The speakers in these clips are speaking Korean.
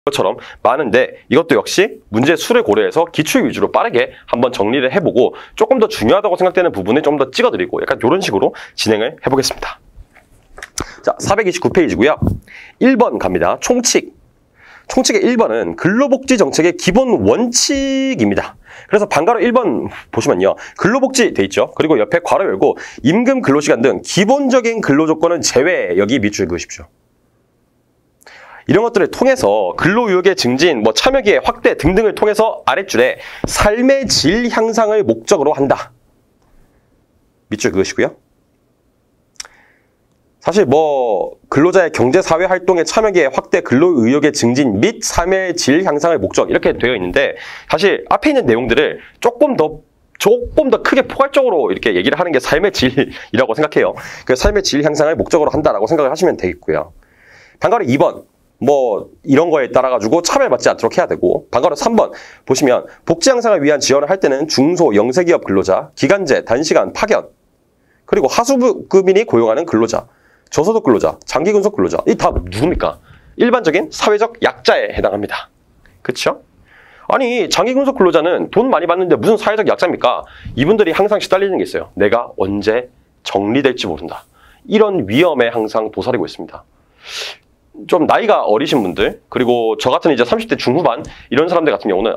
것처럼 많은데 이것도 역시 문제 수를 고려해서 기출 위주로 빠르게 한번 정리를 해보고 조금 더 중요하다고 생각되는 부분을 좀 더 찍어드리고 약간 이런 식으로 진행을 해보겠습니다. 자, 429페이지고요. 1번 갑니다. 총칙. 총칙의 1번은 근로복지 정책의 기본 원칙입니다. 그래서 방가로 1번 보시면요. 근로복지 돼 있죠. 그리고 옆에 괄호 열고 임금 근로시간 등 기본적인 근로조건은 제외 여기 밑줄 그으십시오. 이런 것들을 통해서 근로의욕의 증진, 참여기회 확대 등등을 통해서 아랫줄에 삶의 질 향상을 목적으로 한다. 밑줄 그으시고요. 사실 근로자의 경제사회 활동의 참여기회 확대, 근로의욕의 증진 및 삶의 질 향상을 목적 이렇게 되어 있는데 사실 앞에 있는 내용들을 조금 더 크게 포괄적으로 이렇게 얘기를 하는 게 삶의 질이라고 생각해요. 그 삶의 질 향상을 목적으로 한다라고 생각을 하시면 되겠고요. 방가로 2번. 이런 거에 따라가지고 차별받지 않도록 해야 되고, 방가로 3번 보시면 복지 향상을 위한 지원을 할 때는 중소, 영세기업 근로자, 기간제, 단시간, 파견, 그리고 하수급인이 고용하는 근로자, 저소득 근로자, 장기근속 근로자, 이 다 누굽니까? 일반적인 사회적 약자에 해당합니다. 그렇죠? 아니, 장기근속 근로자는 돈 많이 받는데 무슨 사회적 약자입니까? 이분들이 항상 시달리는 게 있어요. 내가 언제 정리될지 모른다. 이런 위험에 항상 도사리고 있습니다. 좀 나이가 어리신 분들, 그리고 저 같은 이제 30대 중후반 이런 사람들 같은 경우는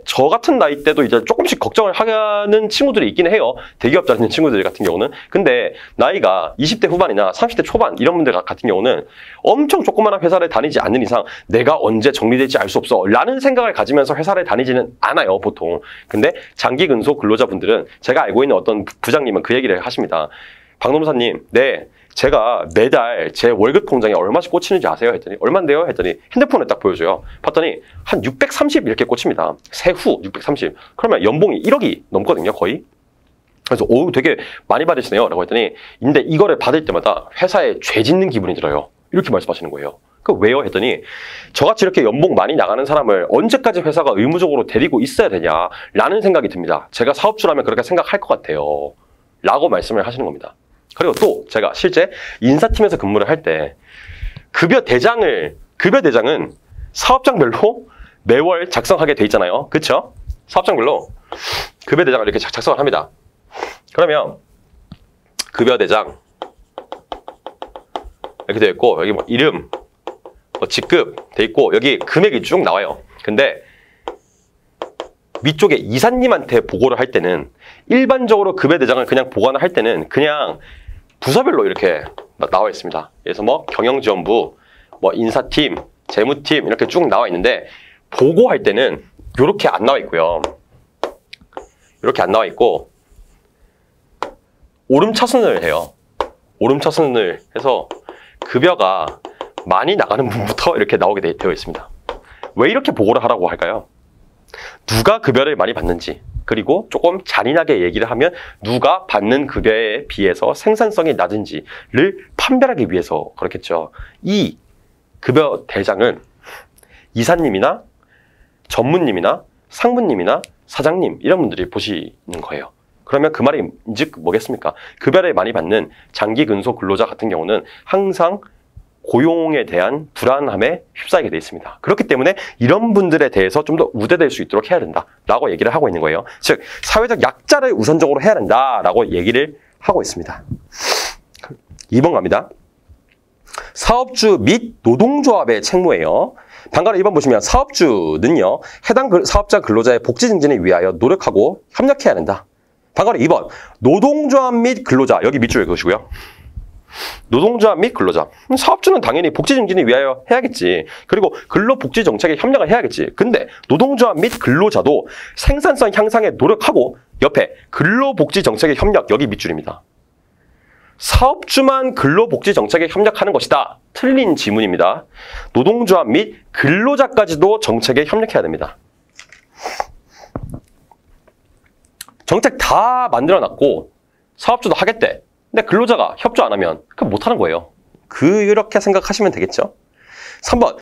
저 같은 나이 때도 이제 조금씩 걱정을 하는 친구들이 있긴 해요. 대기업 다니는 친구들 같은 경우는. 근데 나이가 20대 후반이나 30대 초반 이런 분들 같은 경우는 엄청 조그마한 회사를 다니지 않는 이상 내가 언제 정리될지 알 수 없어 라는 생각을 가지면서 회사를 다니지는 않아요, 보통. 근데 장기 근속 근로자분들은 제가 알고 있는 어떤 부장님은 그 얘기를 하십니다. 박노무사님, 네, 제가 매달 제 월급 통장에 얼마씩 꽂히는지 아세요? 했더니 얼만데요? 했더니 핸드폰을 딱 보여줘요. 봤더니 한 630 이렇게 꽂힙니다. 세후 630. 그러면 연봉이 1억이 넘거든요, 거의. 그래서 되게 많이 받으시네요 라고 했더니 근데 이거를 받을 때마다 회사에 죄 짓는 기분이 들어요. 이렇게 말씀하시는 거예요. 왜요? 했더니 저같이 이렇게 연봉 많이 나가는 사람을 언제까지 회사가 의무적으로 데리고 있어야 되냐라는 생각이 듭니다. 제가 사업주라면 그렇게 생각할 것 같아요 라고 말씀을 하시는 겁니다. 그리고 또 제가 실제 인사팀에서 근무를 할 때 급여 대장은 사업장별로 매월 작성하게 돼 있잖아요. 그렇죠? 사업장별로 급여 대장을 이렇게 작성을 합니다. 그러면 급여 대장 이렇게 되어 있고 여기 이름, 직급 돼 있고 여기 금액이 쭉 나와요. 근데 위쪽에 이사님한테 보고를 할 때는 일반적으로 급여 대장을 그냥 보관을 할 때는 그냥 부서별로 이렇게 나와 있습니다. 그래서 경영지원부, 인사팀, 재무팀 이렇게 쭉 나와 있는데 보고할 때는 이렇게 안 나와 있고요. 이렇게 안 나와 있고 오름차순을 해요. 오름차순을 해서 급여가 많이 나가는 분부터 이렇게 나오게 되어 있습니다. 왜 이렇게 보고를 하라고 할까요? 누가 급여를 많이 받는지, 그리고 조금 잔인하게 얘기를 하면 누가 받는 급여에 비해서 생산성이 낮은지를 판별하기 위해서 그렇겠죠. 이 급여 대장은 이사님이나 전무님이나 상무님이나 사장님 이런 분들이 보시는 거예요. 그러면 그 말이 즉 뭐겠습니까? 급여를 많이 받는 장기 근속 근로자 같은 경우는 항상 고용에 대한 불안함에 휩싸이게 돼 있습니다. 그렇기 때문에 이런 분들에 대해서 좀 더 우대될 수 있도록 해야 된다라고 얘기를 하고 있는 거예요. 즉 사회적 약자를 우선적으로 해야 된다라고 얘기를 하고 있습니다. 2번 갑니다. 사업주 및 노동조합의 책무예요. 방가로 2번 보시면 사업주는요. 해당 사업자 근로자의 복지 증진을 위하여 노력하고 협력해야 된다. 방가로 2번 노동조합 및 근로자 여기 밑줄에 그으시고요. 노동조합 및 근로자. 사업주는 당연히 복지 증진을 위하여 해야겠지. 그리고 근로복지 정책에 협력을 해야겠지. 근데 노동조합 및 근로자도 생산성 향상에 노력하고 옆에 근로복지 정책의 협력 여기 밑줄입니다. 사업주만 근로복지 정책에 협력하는 것이다. 틀린 지문입니다. 노동조합 및 근로자까지도 정책에 협력해야 됩니다. 정책 다 만들어놨고 사업주도 하겠대. 근데 근로자가 협조 안 하면 그럼 못하는 거예요. 그렇게 생각하시면 되겠죠. 3번